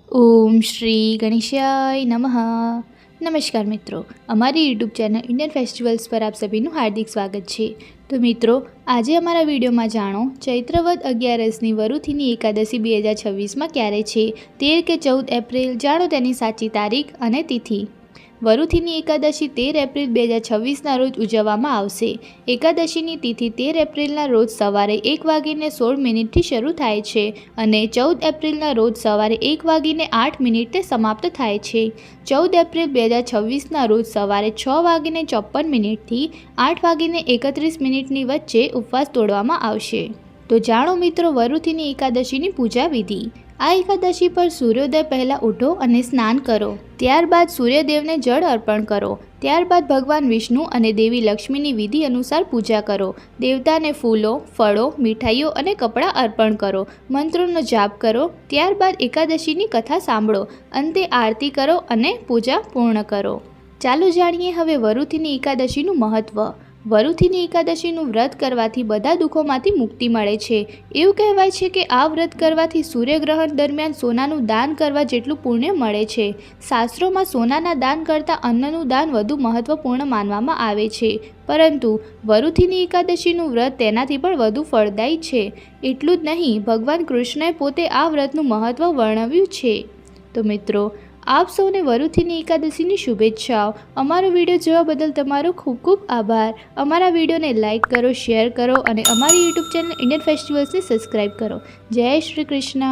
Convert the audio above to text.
ઓમ શ્રી ગણેશાય નમઃ। નમસ્કાર મિત્રો, અમારી યુટ્યુબ ચેનલ ઇન્ડિયન ફેસ્ટિવલ્સ પર આપ સભીનું હાર્દિક સ્વાગત છે। તો મિત્રો, આજે અમારા વિડીયોમાં જાણો ચૈત્રવદ 11ની વરુથીની એકાદશી 2026માં ક્યારે છે। 13 કે 14 એપ્રિલ જાણો તેની સાચી તારીખ અને તિથિ। વરુથીની એકાદશી 13 એપ્રિલ 2026ના રોજ ઉજવવામાં આવશે। એકાદશીની તિથિ 13 એપ્રિલના રોજ સવારે 1:16 શરૂ થાય છે અને 14 એપ્રિલના રોજ સવારે 1:08 સમાપ્ત થાય છે। 14 એપ્રિલ 2026ના રોજ સવારે 6:54 થી 8:31 વચ્ચે ઉપવાસ તોડવામાં આવશે। તો જાણો મિત્રો વરુથીની એકાદશીની પૂજા વિધિ। આ એકાદશી પર સૂર્યોદય પહેલાં ઉઠો અને સ્નાન કરો। ત્યારબાદ સૂર્યદેવને જળ અર્પણ કરો। ત્યારબાદ ભગવાન વિષ્ણુ અને દેવી લક્ષ્મીની વિધિ અનુસાર પૂજા કરો। દેવતાને ફૂલો, ફળો, મીઠાઈઓ અને કપડાં અર્પણ કરો। મંત્રોનો જાપ કરો। ત્યારબાદ એકાદશીની કથા સાંભળો। અંતે આરતી કરો અને પૂજા પૂર્ણ કરો। ચાલો જાણીએ હવે વરુથીની એકાદશીનું મહત્ત્વ। વરુથીની એકાદશીનું વ્રત કરવાથી બધા દુઃખોમાંથી મુક્તિ મળે છે। એવું કહેવાય છે કે આ વ્રત કરવાથી સૂર્યગ્રહણ દરમિયાન સોનાનું દાન કરવા જેટલું પુણ્ય મળે છે। શાસ્ત્રોમાં સોનાના દાન કરતાં અન્નનું દાન વધુ મહત્ત્વપૂર્ણ માનવામાં આવે છે, પરંતુ વરુથીની એકાદશીનું વ્રત તેનાથી પણ વધુ ફળદાયી છે। એટલું જ નહીં, ભગવાન કૃષ્ણએ પોતે આ વ્રતનું મહત્ત્વ વર્ણવ્યું છે। તો મિત્રો, આપ સૌને વરુથીની એકાદશીની શુભેચ્છાઓ। અમારો વિડીયો જોવા બદલ તમારો ખૂબ ખૂબ આભાર। અમારા વિડીયોને લાઇક કરો, શેર કરો અને અમારી યુટ્યુબ ચેનલ ઇન્ડિયન ફેસ્ટિવલ્સને સબસ્ક્રાઈબ કરો। જય શ્રી કૃષ્ણ।